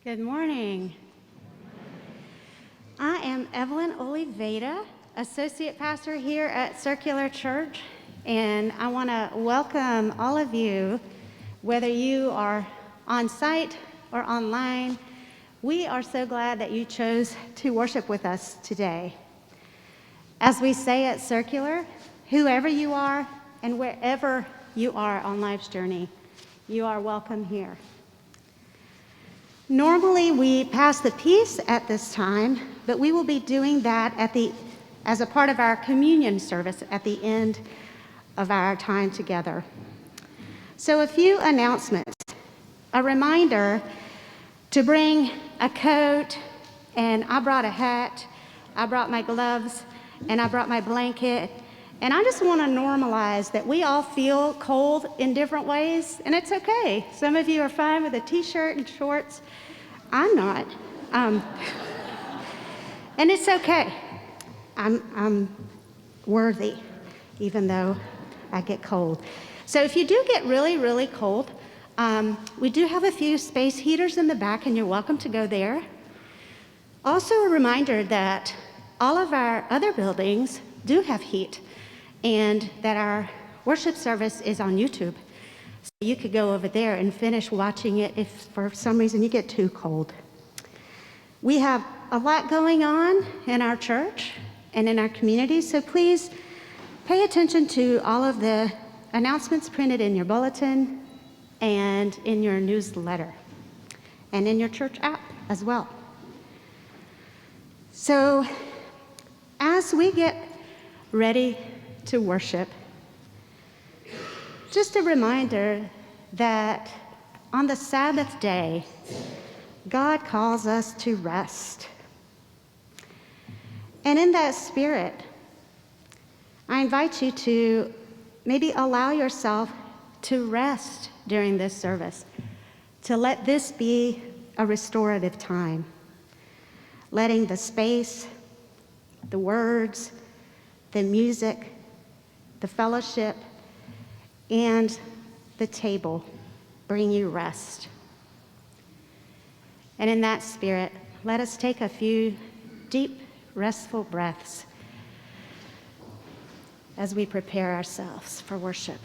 Good morning. I am Evelyn Oliveira, Associate Pastor here at Circular Church, and I want to welcome all of you, whether you are on site or online. We are so glad that you chose to worship with us today. As we say at Circular, whoever you are and wherever you are on life's journey, you are welcome here. Normally, we pass the peace at this time, but we will be doing that as a part of our communion service at the end of our time together. So a few announcements. A reminder to bring a coat, and I brought a hat, I brought my gloves, and I brought my blanket. And I just want to normalize that we all feel cold in different ways, and it's okay. Some of you are fine with a t-shirt and shorts. I'm not. And it's okay. I'm worthy, even though I get cold. So if you do get really, really cold, we do have a few space heaters in the back, and you're welcome to go there. Also a reminder that all of our other buildings do have heat, and that our worship service is on YouTube. So you could go over there and finish watching it if for some reason you get too cold. We have a lot going on in our church and in our community, so please pay attention to all of the announcements printed in your bulletin and in your newsletter and in your church app as well. So as we get ready to worship, just a reminder that on the Sabbath day, God calls us to rest. And in that spirit, I invite you to maybe allow yourself to rest during this service, to let this be a restorative time, letting the space, the words, the music, the fellowship, and the table bring you rest. And in that spirit, let us take a few deep, restful breaths as we prepare ourselves for worship.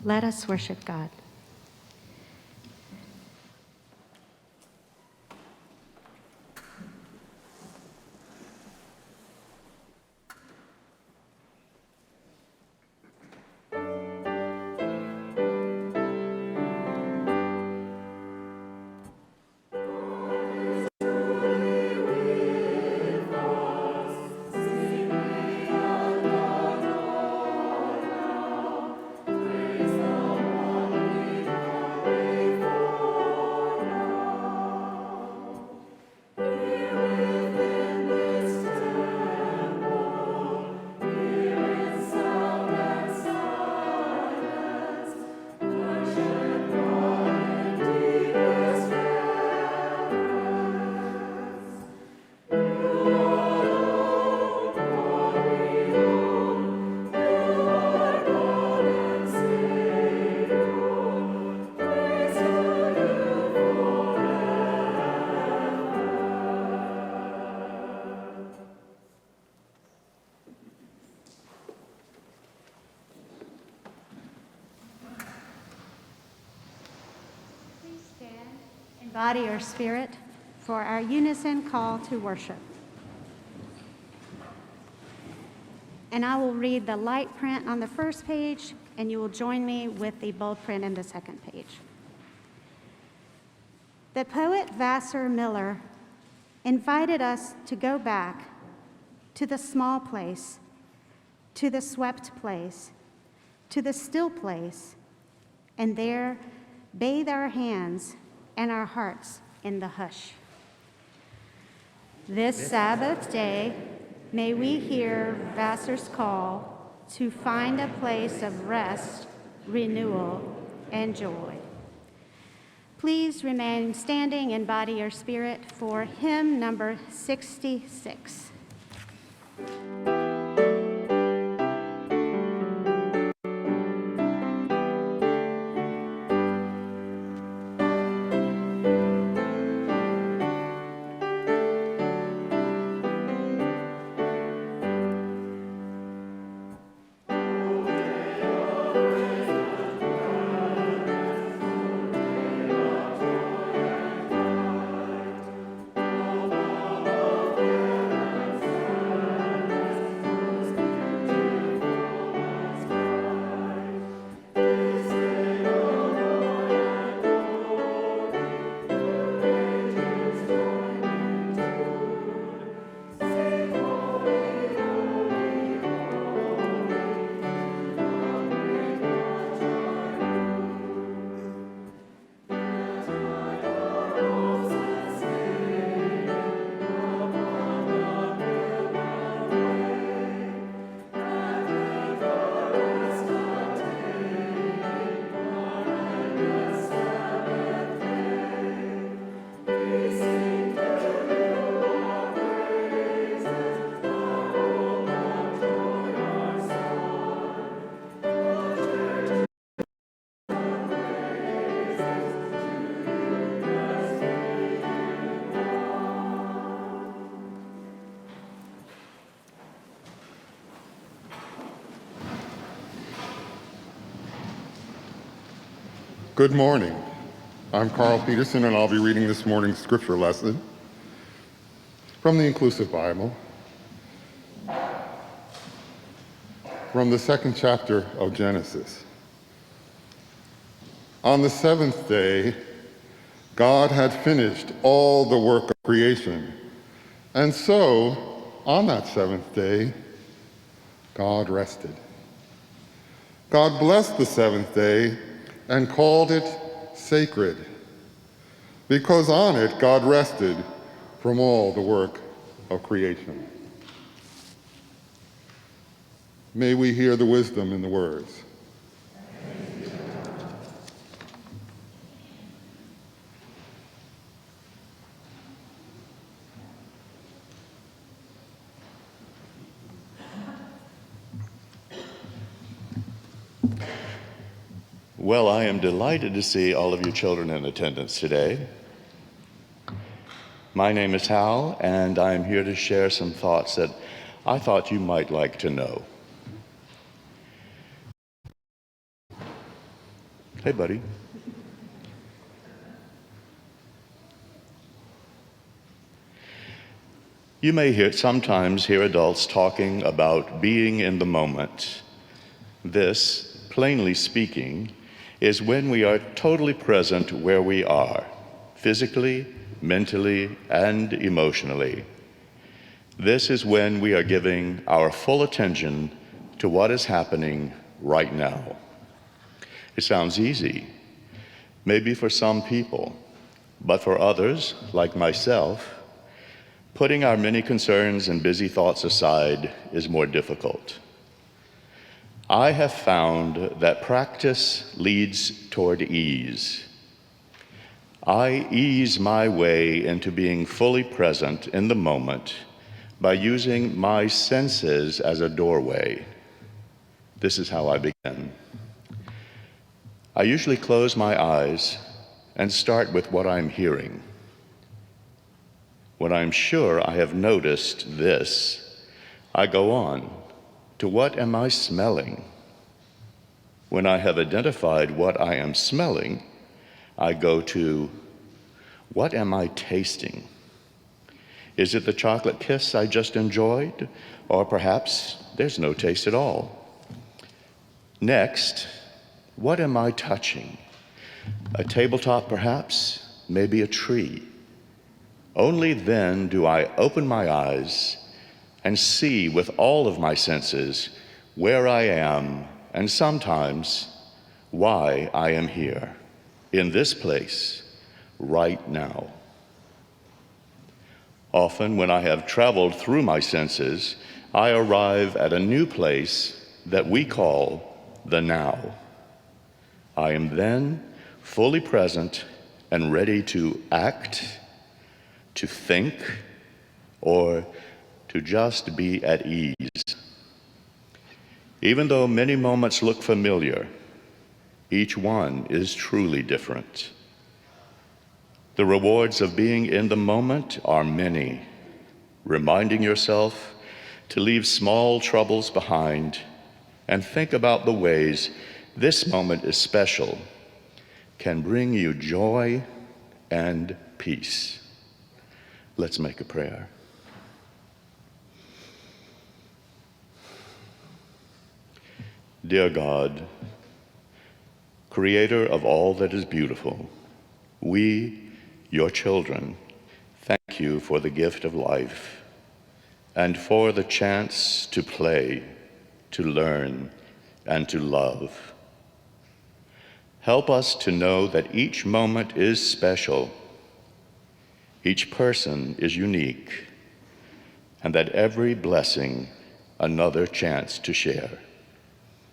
Let us worship God. Body or spirit for our unison call to worship. And I will read the light print on the first page, and you will join me with the bold print in the second page. The poet Vassar Miller invited us to go back to the small place, to the swept place, to the still place, and there bathe our hands and our hearts in the hush. This Sabbath day, may we hear Vassar's call to find a place of rest, renewal, and joy. Please remain standing in body or spirit for hymn number 66. Good morning. I'm Carl Peterson, and I'll be reading this morning's scripture lesson from the Inclusive Bible, from the second chapter of Genesis. On the seventh day, God had finished all the work of creation, and so, on that seventh day, God rested. God blessed the seventh day and called it sacred, because on it God rested from all the work of creation. May we hear the wisdom in the words. Well, I am delighted to see all of you children in attendance today. My name is Hal, and I'm here to share some thoughts that I thought you might like to know. Hey, buddy. You may sometimes hear adults talking about being in the moment. This, plainly speaking, is when we are totally present where we are, physically, mentally, and emotionally. This is when we are giving our full attention to what is happening right now. It sounds easy, maybe for some people, but for others, like myself, putting our many concerns and busy thoughts aside is more difficult. I have found that practice leads toward ease. I ease my way into being fully present in the moment by using my senses as a doorway. This is how I begin. I usually close my eyes and start with what I'm hearing. When I'm sure I have noticed this, I go on to what am I smelling? When I have identified what I am smelling, I go to what am I tasting? Is it the chocolate kiss I just enjoyed? Or perhaps there's no taste at all. Next, what am I touching? A tabletop perhaps, maybe a tree. Only then do I open my eyes and see with all of my senses where I am and sometimes why I am here, in this place, right now. Often when I have traveled through my senses, I arrive at a new place that we call the now. I am then fully present and ready to act, to think, or to just be at ease. Even though many moments look familiar, each one is truly different. The rewards of being in the moment are many. Reminding yourself to leave small troubles behind and think about the ways this moment is special can bring you joy and peace. Let's make a prayer. Dear God, creator of all that is beautiful, we, your children, thank you for the gift of life and for the chance to play, to learn, and to love. Help us to know that each moment is special, each person is unique, and that every blessing another chance to share.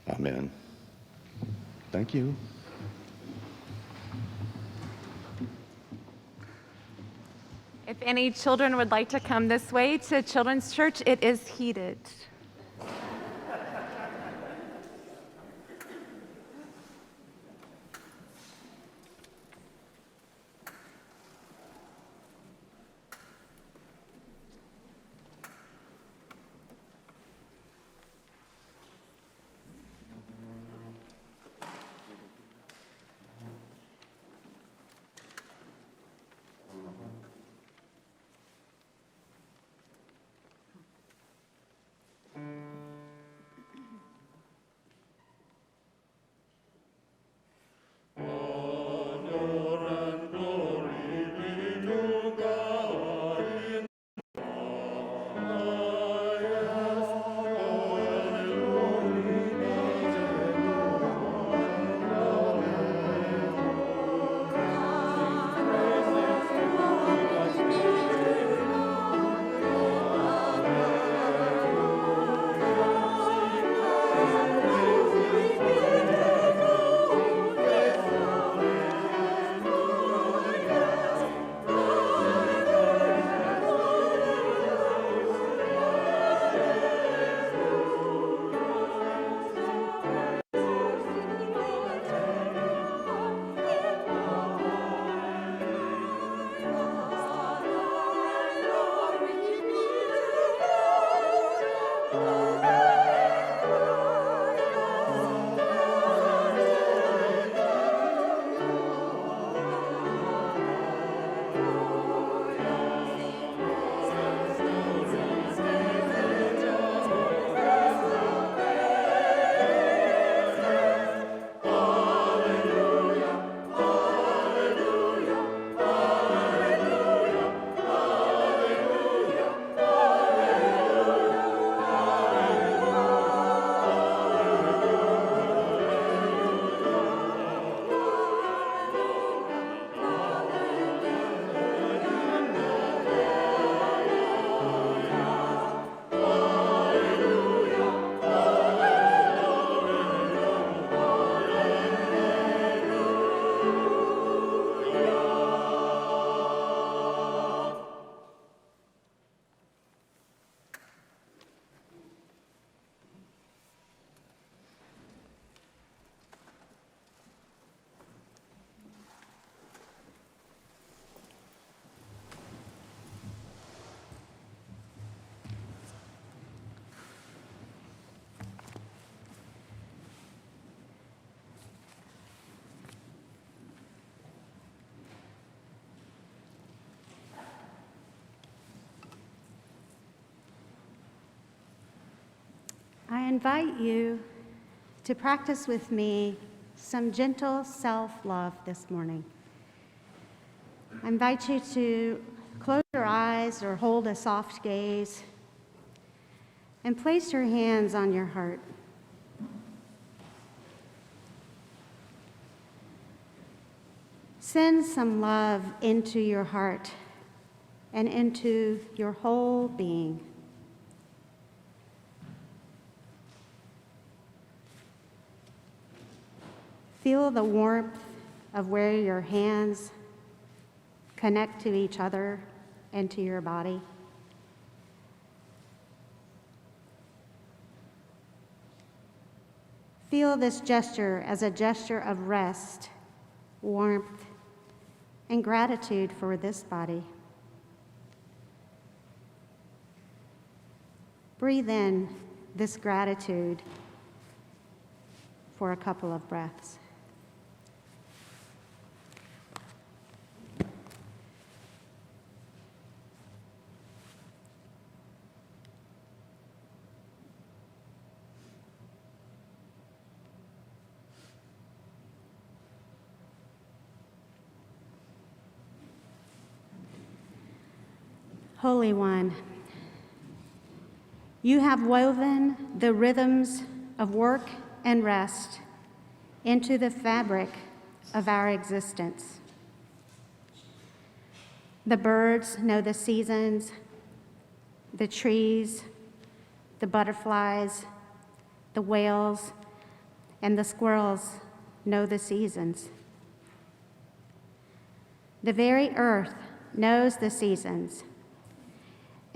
Amen. Thank you. If any children would like to come this way to Children's Church, it is heated. I invite you to practice with me some gentle self-love this morning. I invite you to close your eyes or hold a soft gaze and place your hands on your heart. Send some love into your heart and into your whole being. Feel the warmth of where your hands connect to each other and to your body. Feel this gesture as a gesture of rest, warmth, and gratitude for this body. Breathe in this gratitude for a couple of breaths. Holy One, you have woven the rhythms of work and rest into the fabric of our existence. The birds know the seasons, the trees, the butterflies, the whales, and the squirrels know the seasons. The very earth knows the seasons.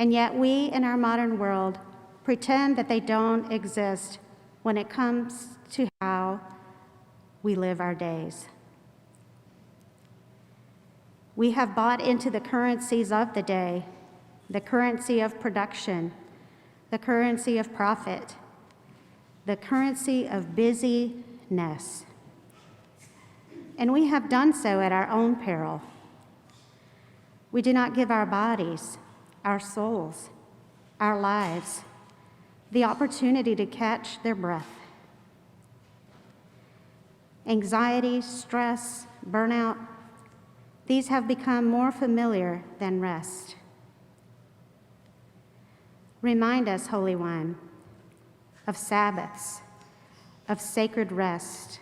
And yet we in our modern world pretend that they don't exist when it comes to how we live our days. We have bought into the currencies of the day, the currency of production, the currency of profit, the currency of busyness. And we have done so at our own peril. We do not give our bodies, our souls, our lives, the opportunity to catch their breath. Anxiety, stress, burnout, these have become more familiar than rest. Remind us, Holy One, of Sabbaths, of sacred rest,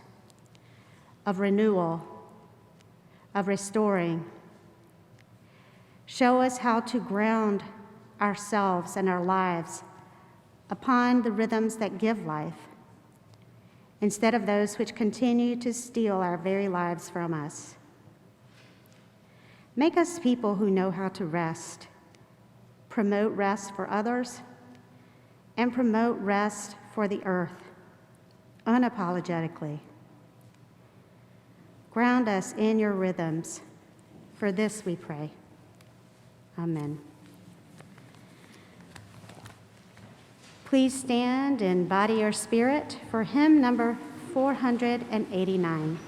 of renewal, of restoring. Show us how to ground ourselves and our lives upon the rhythms that give life, instead of those which continue to steal our very lives from us. Make us people who know how to rest, promote rest for others, and promote rest for the earth, unapologetically. Ground us in your rhythms. For this we pray. Amen. Please stand in body or spirit for hymn number 489.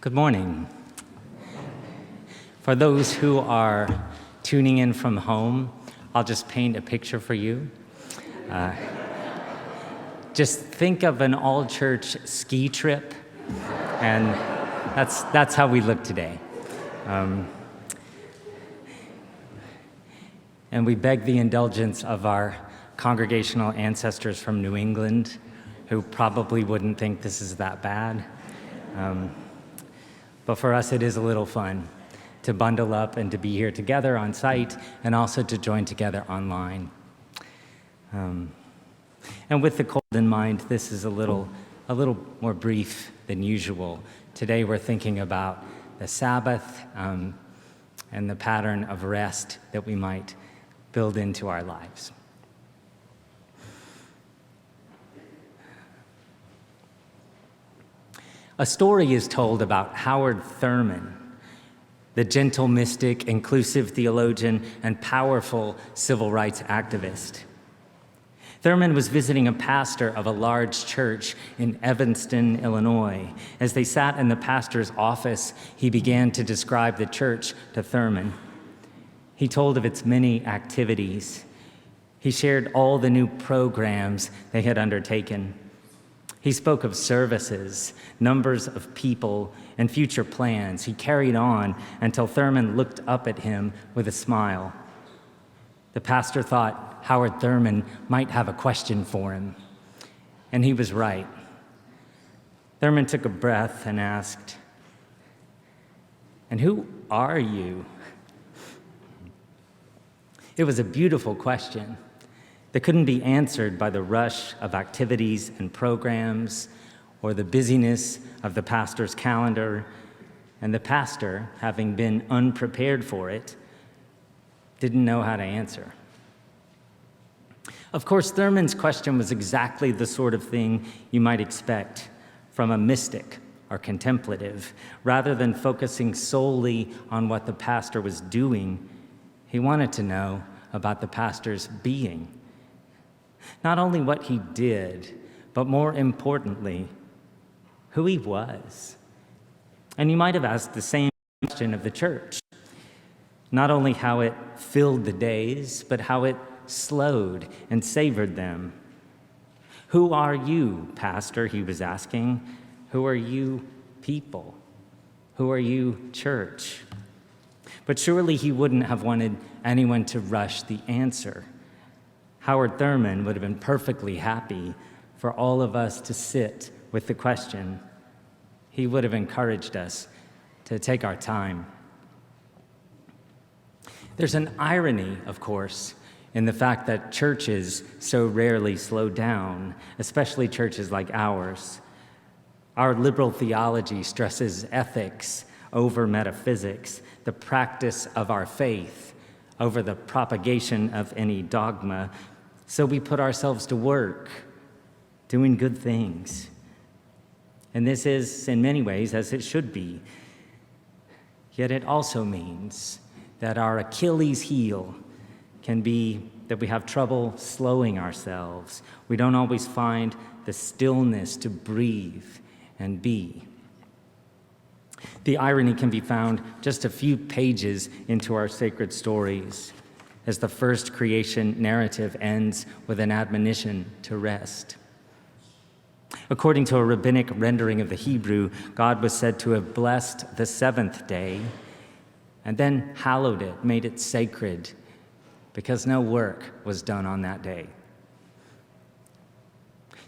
Good morning. For those who are tuning in from home, I'll just paint a picture for you. Just think of an all-church ski trip, and that's how we look today. And we beg the indulgence of our congregational ancestors from New England, who probably wouldn't think this is that bad. but for us it is a little fun to bundle up and to be here together on site and also to join together online. And with the cold in mind, this is a little more brief than usual. Today we're thinking about the Sabbath and the pattern of rest that we might build into our lives. A story is told about Howard Thurman, the gentle mystic, inclusive theologian, and powerful civil rights activist. Thurman was visiting a pastor of a large church in Evanston, Illinois. As they sat in the pastor's office, he began to describe the church to Thurman. He told of its many activities. He shared all the new programs they had undertaken. He spoke of services, numbers of people, and future plans. He carried on until Thurman looked up at him with a smile. The pastor thought Howard Thurman might have a question for him, and he was right. Thurman took a breath and asked, "And who are you?" It was a beautiful question that couldn't be answered by the rush of activities and programs or the busyness of the pastor's calendar, and the pastor, having been unprepared for it, didn't know how to answer. Of course, Thurman's question was exactly the sort of thing you might expect from a mystic or contemplative. Rather than focusing solely on what the pastor was doing, he wanted to know about the pastor's being. Not only what he did, but more importantly, who he was. And you might have asked the same question of the church. Not only how it filled the days, but how it slowed and savored them. Who are you, pastor? He was asking. Who are you, people? Who are you, church? But surely he wouldn't have wanted anyone to rush the answer. Howard Thurman would have been perfectly happy for all of us to sit with the question. He would have encouraged us to take our time. There's an irony, of course, in the fact that churches so rarely slow down, especially churches like ours. Our liberal theology stresses ethics over metaphysics, the practice of our faith over the propagation of any dogma. So we put ourselves to work, doing good things. And this is, in many ways, as it should be. Yet it also means that our Achilles heel can be that we have trouble slowing ourselves. We don't always find the stillness to breathe and be. The irony can be found just a few pages into our sacred stories, as the first creation narrative ends with an admonition to rest. According to a rabbinic rendering of the Hebrew, God was said to have blessed the seventh day and then hallowed it, made it sacred, because no work was done on that day.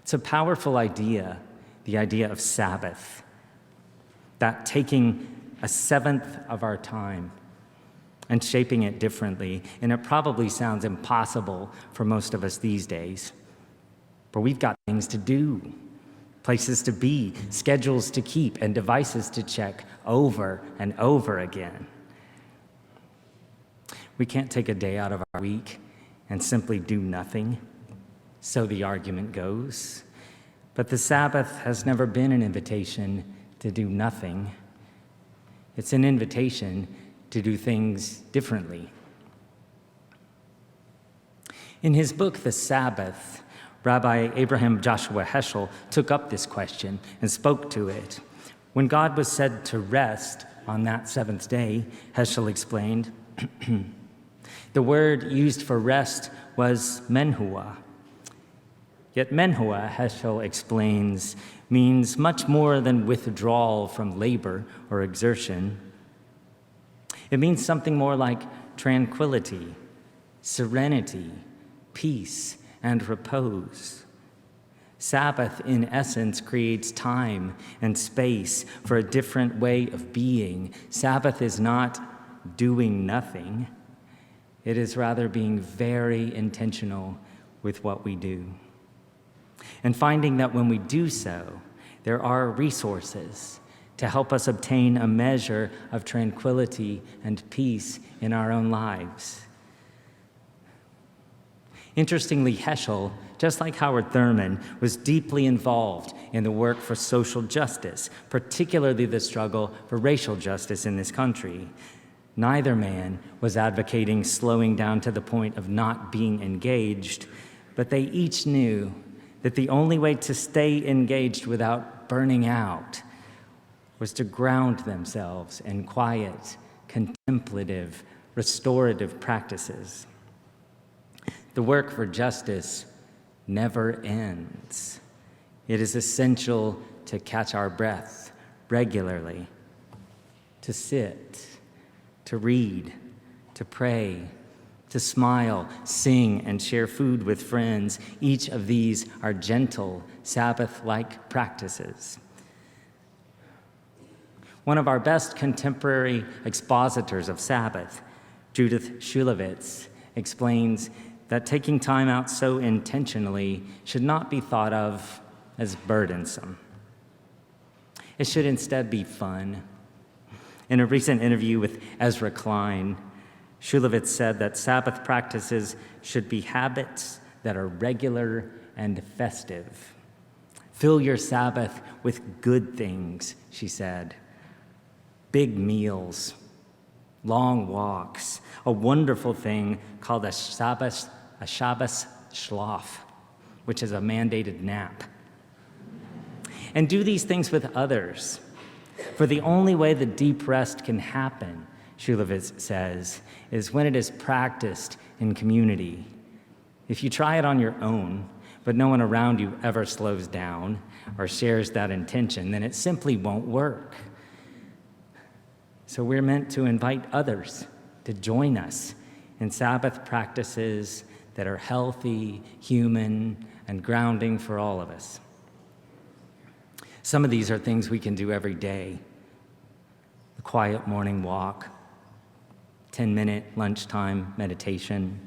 It's a powerful idea, the idea of Sabbath, that taking a seventh of our time and shaping it differently. And it probably sounds impossible for most of us these days, but we've got things to do, places to be, schedules to keep, and devices to check over and over again. We can't take a day out of our week and simply do nothing, so the argument goes. But the Sabbath has never been an invitation to do nothing. It's an invitation to do things differently. In his book, The Sabbath, Rabbi Abraham Joshua Heschel took up this question and spoke to it. When God was said to rest on that seventh day, Heschel explained, the word used for rest was menhua. Yet menhua, Heschel explains, means much more than withdrawal from labor or exertion. It means something more like tranquility, serenity, peace, and repose. Sabbath, in essence, creates time and space for a different way of being. Sabbath is not doing nothing. It is rather being very intentional with what we do. And finding that when we do so, there are resources to help us obtain a measure of tranquility and peace in our own lives. Interestingly, Heschel, just like Howard Thurman, was deeply involved in the work for social justice, particularly the struggle for racial justice in this country. Neither man was advocating slowing down to the point of not being engaged, but they each knew that the only way to stay engaged without burning out was to ground themselves in quiet, contemplative, restorative practices. The work for justice never ends. It is essential to catch our breath regularly, to sit, to read, to pray, to smile, sing, and share food with friends. Each of these are gentle, Sabbath-like practices. One of our best contemporary expositors of Sabbath, Judith Shulevitz, explains that taking time out so intentionally should not be thought of as burdensome. It should instead be fun. In a recent interview with Ezra Klein, Shulevitz said that Sabbath practices should be habits that are regular and festive. Fill your Sabbath with good things, she said. Big meals, long walks, a wonderful thing called a Shabbos Schlaf, which is a mandated nap. And do these things with others. For the only way the deep rest can happen, Shulevitz says, is when it is practiced in community. If you try it on your own, but no one around you ever slows down or shares that intention, then it simply won't work. So we're meant to invite others to join us in Sabbath practices that are healthy, human, and grounding for all of us. Some of these are things we can do every day. The quiet morning walk, 10-minute lunchtime meditation,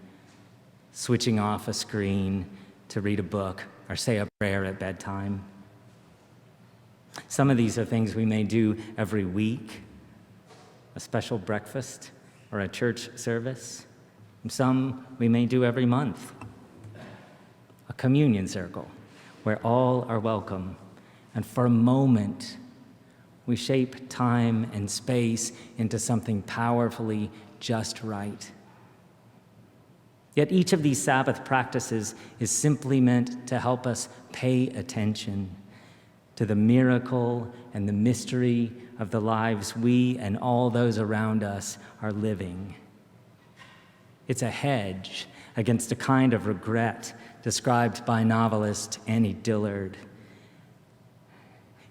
switching off a screen to read a book or say a prayer at bedtime. Some of these are things we may do every week, a special breakfast or a church service. Some we may do every month, a communion circle where all are welcome. And for a moment, we shape time and space into something powerfully just right. Yet each of these Sabbath practices is simply meant to help us pay attention to the miracle and the mystery of the lives we and all those around us are living. It's a hedge against a kind of regret described by novelist Annie Dillard.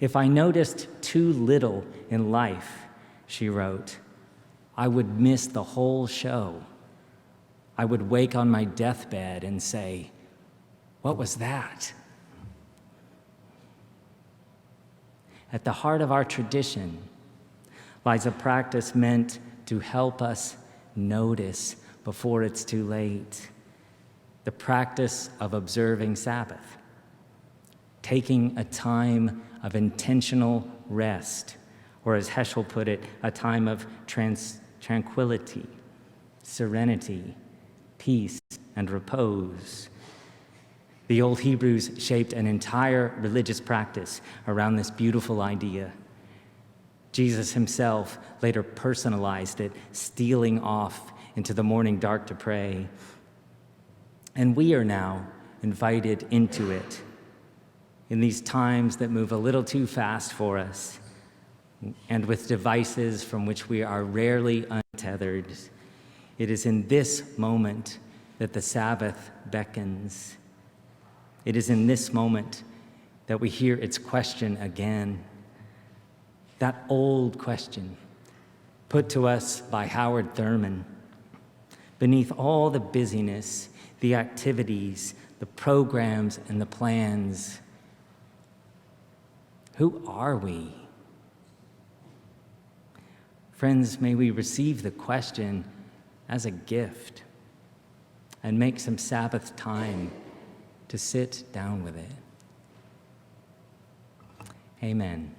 If I noticed too little in life, she wrote, I would miss the whole show. I would wake on my deathbed and say, what was that? At the heart of our tradition lies a practice meant to help us notice before it's too late. The practice of observing Sabbath, taking a time of intentional rest, or as Heschel put it, a time of tranquility, serenity, peace, and repose. The old Hebrews shaped an entire religious practice around this beautiful idea. Jesus himself later personalized it, stealing off into the morning dark to pray. And we are now invited into it in these times that move a little too fast for us, and with devices from which we are rarely untethered. It is in this moment that the Sabbath beckons. It is in this moment that we hear its question again. That old question put to us by Howard Thurman. Beneath all the busyness, the activities, the programs, and the plans, Who are we? Friends, may we receive the question as a gift and make some Sabbath time to sit down with it. Amen.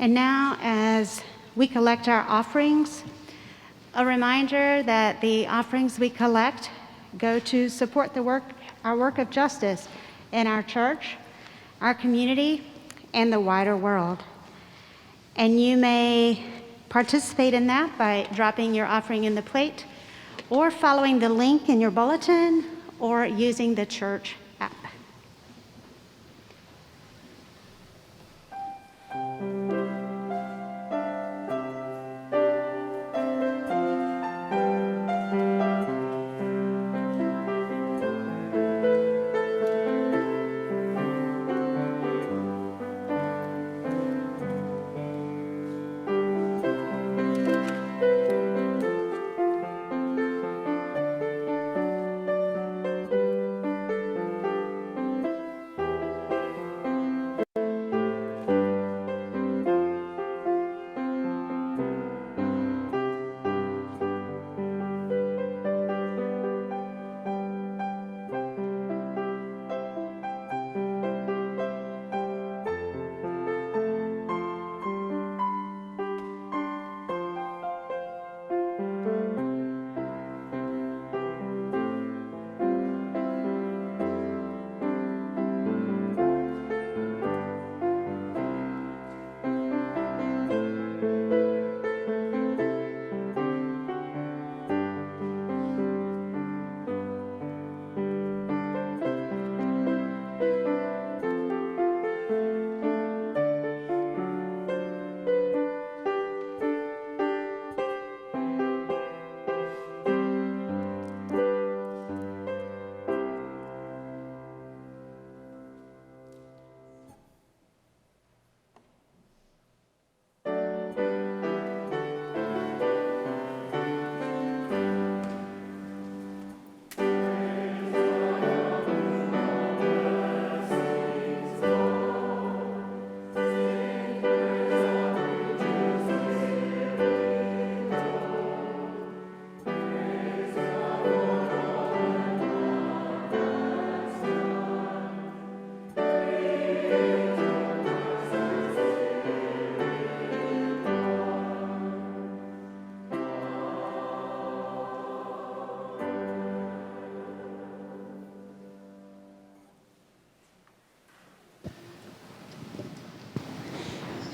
And now, as we collect our offerings, a reminder that the offerings we collect go to support our work of justice in our church, our community, and the wider world. And you may participate in that by dropping your offering in the plate, or following the link in your bulletin, or using the church app.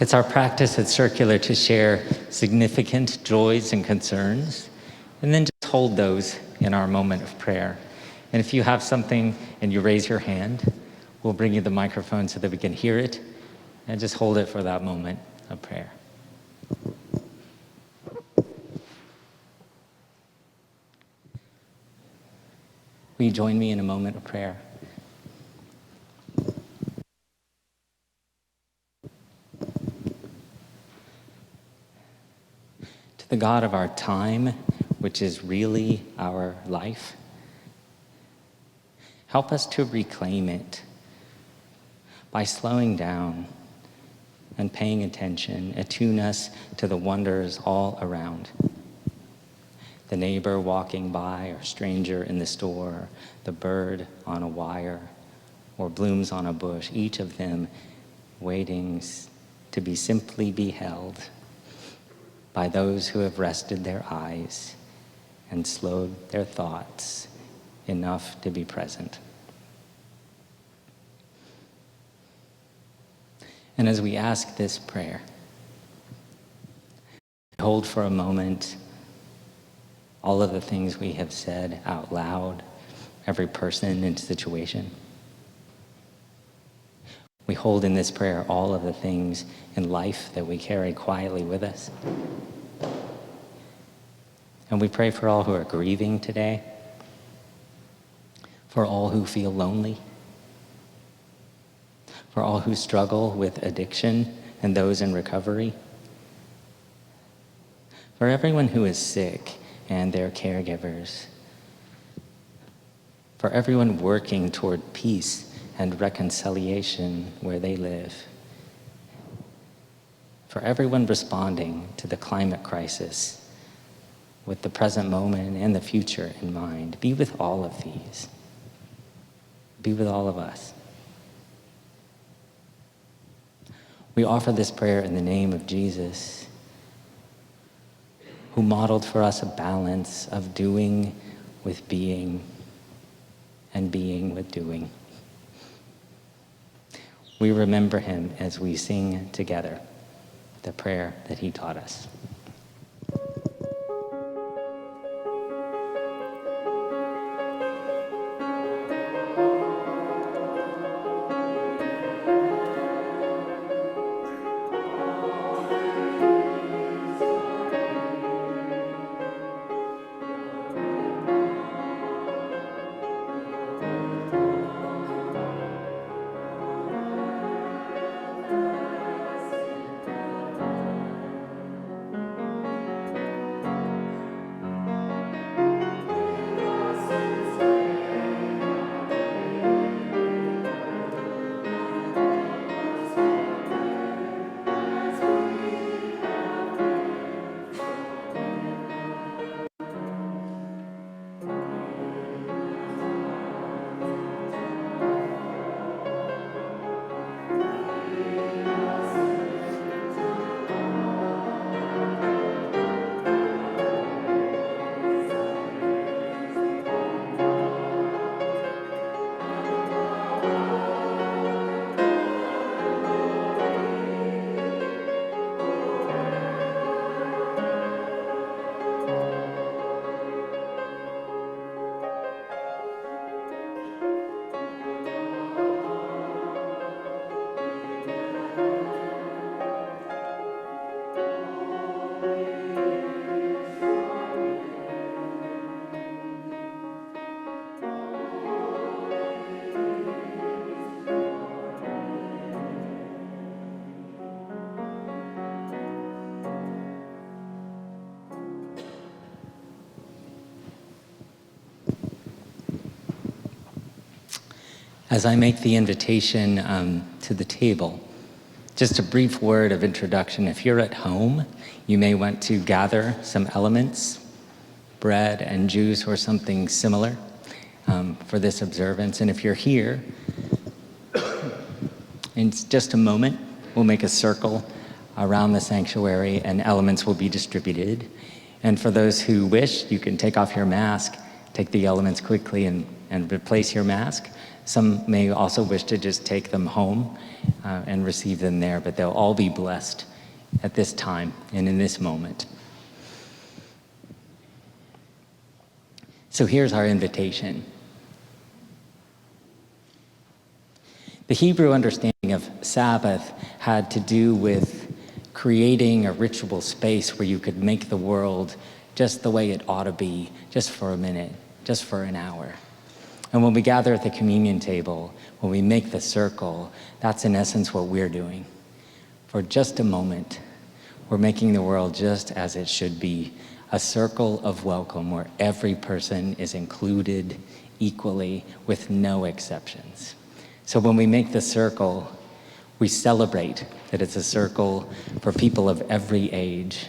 It's our practice at Circular to share significant joys and concerns, and then just hold those in our moment of prayer. And if you have something and you raise your hand, we'll bring you the microphone so that we can hear it, and just hold it for that moment of prayer. Will you join me in a moment of prayer? To the God of our time, which is really our life, help us to reclaim it by slowing down and paying attention. Attune us to the wonders all around. The neighbor walking by, or stranger in the store, the bird on a wire, or blooms on a bush, each of them waiting to be simply beheld by those who have rested their eyes and slowed their thoughts enough to be present. And as we ask this prayer, hold for a moment all of the things we have said out loud, every person and situation. We hold in this prayer all of the things in life that we carry quietly with us. And we pray for all who are grieving today, for all who feel lonely, for all who struggle with addiction and those in recovery. For everyone who is sick and their caregivers. For everyone working toward peace and reconciliation where they live. For everyone responding to the climate crisis with the present moment and the future in mind. Be with all of these. Be with all of us. We offer this prayer in the name of Jesus, who modeled for us a balance of doing with being and being with doing. We remember him as we sing together the prayer that he taught us. As I make the invitation to the table, just a brief word of introduction. If you're at home, you may want to gather some elements, bread and juice or something similar for this observance. And if you're here, in just a moment, we'll make a circle around the sanctuary and elements will be distributed. And for those who wish, you can take off your mask, take the elements quickly and replace your mask. Some may also wish to just take them home and receive them there, but they'll all be blessed at this time and in this moment. So here's our invitation. The Hebrew understanding of Sabbath had to do with creating a ritual space where you could make the world just the way it ought to be, just for a minute, just for an hour. And when we gather at the communion table, when we make the circle, that's in essence what we're doing. For just a moment, we're making the world just as it should be, a circle of welcome where every person is included equally with no exceptions. So when we make the circle, we celebrate that it's a circle for people of every age,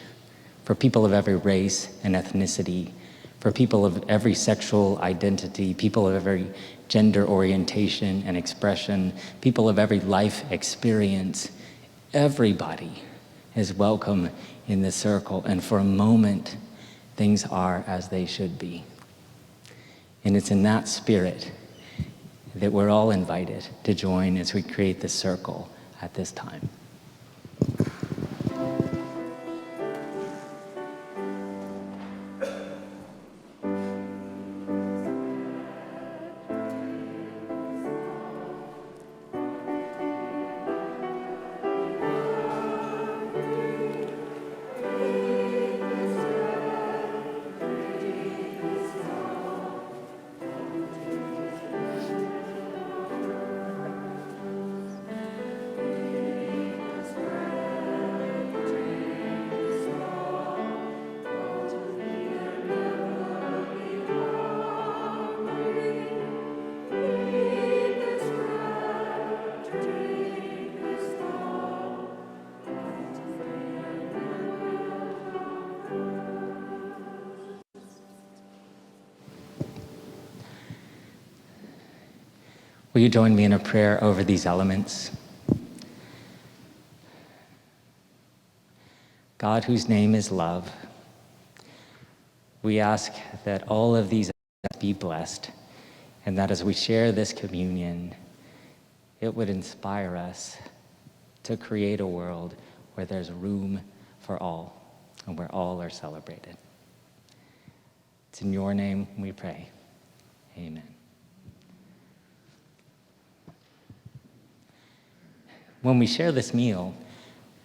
for people of every race and ethnicity, for people of every sexual identity, people of every gender orientation and expression, people of every life experience. Everybody is welcome in the circle, and for a moment, things are as they should be. And it's in that spirit that we're all invited to join as we create the circle at this time. Will you join me in a prayer over these elements? God, whose name is love, we ask that all of these be blessed, and that as we share this communion, it would inspire us to create a world where there's room for all and where all are celebrated. It's in your name we pray. Amen. When we share this meal,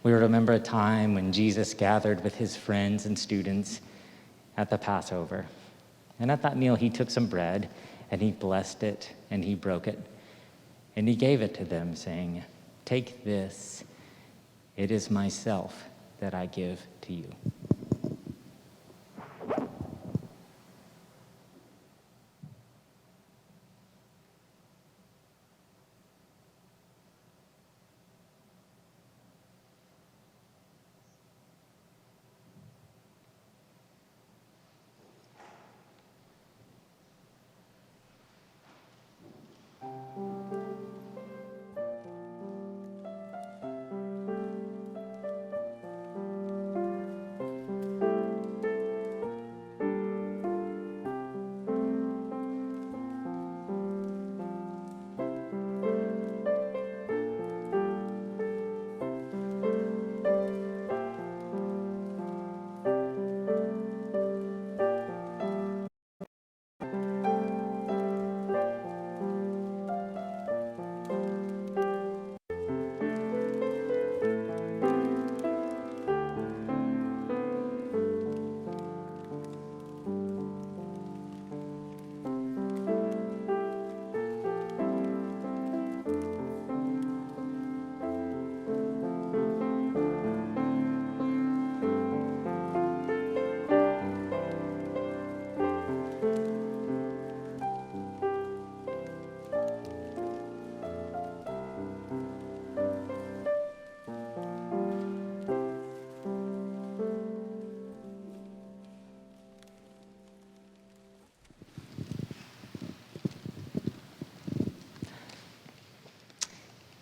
we remember a time when Jesus gathered with his friends and students at the Passover. And at that meal, he took some bread and he blessed it and he broke it. And he gave it to them, saying, "Take this, it is myself that I give to you."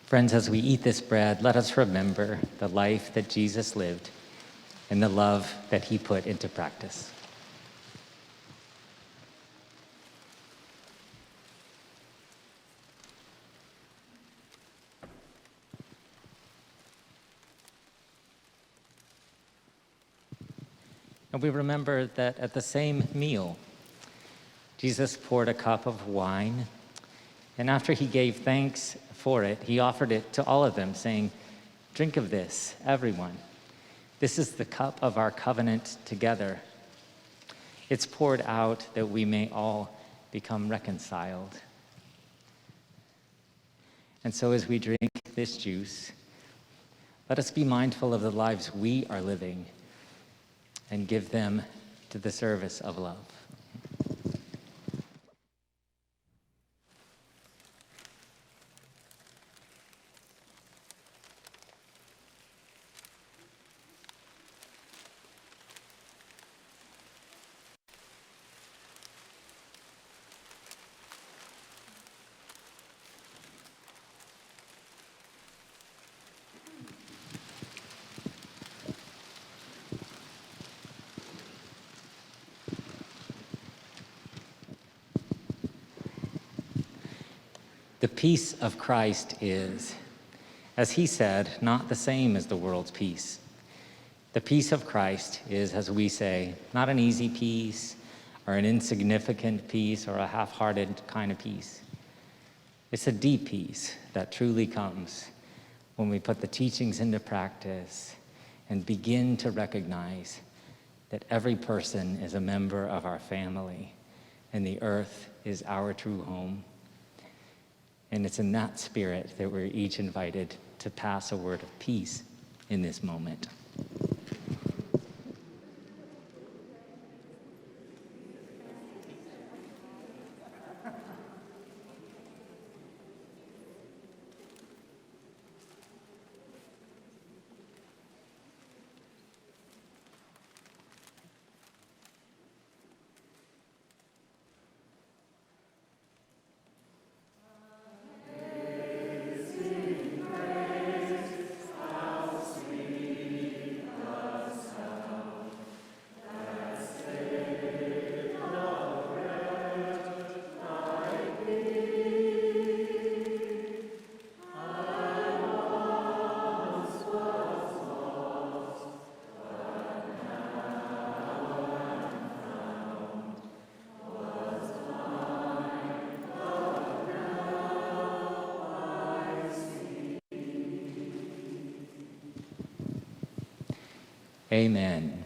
Friends, as we eat this bread, let us remember the life that Jesus lived and the love that he put into practice. And we remember that at the same meal, Jesus poured a cup of wine, and after he gave thanks for it, he offered it to all of them, saying, "Drink of this, everyone. This is the cup of our covenant together. It's poured out that we may all become reconciled." And so as we drink this juice, let us be mindful of the lives we are living and give them to the service of love. The peace of Christ is, as he said, not the same as the world's peace. The peace of Christ is, as we say, not an easy peace or an insignificant peace or a half-hearted kind of peace. It's a deep peace that truly comes when we put the teachings into practice and begin to recognize that every person is a member of our family and the earth is our true home. And it's in that spirit that we're each invited to pass a word of peace in this moment. Amen.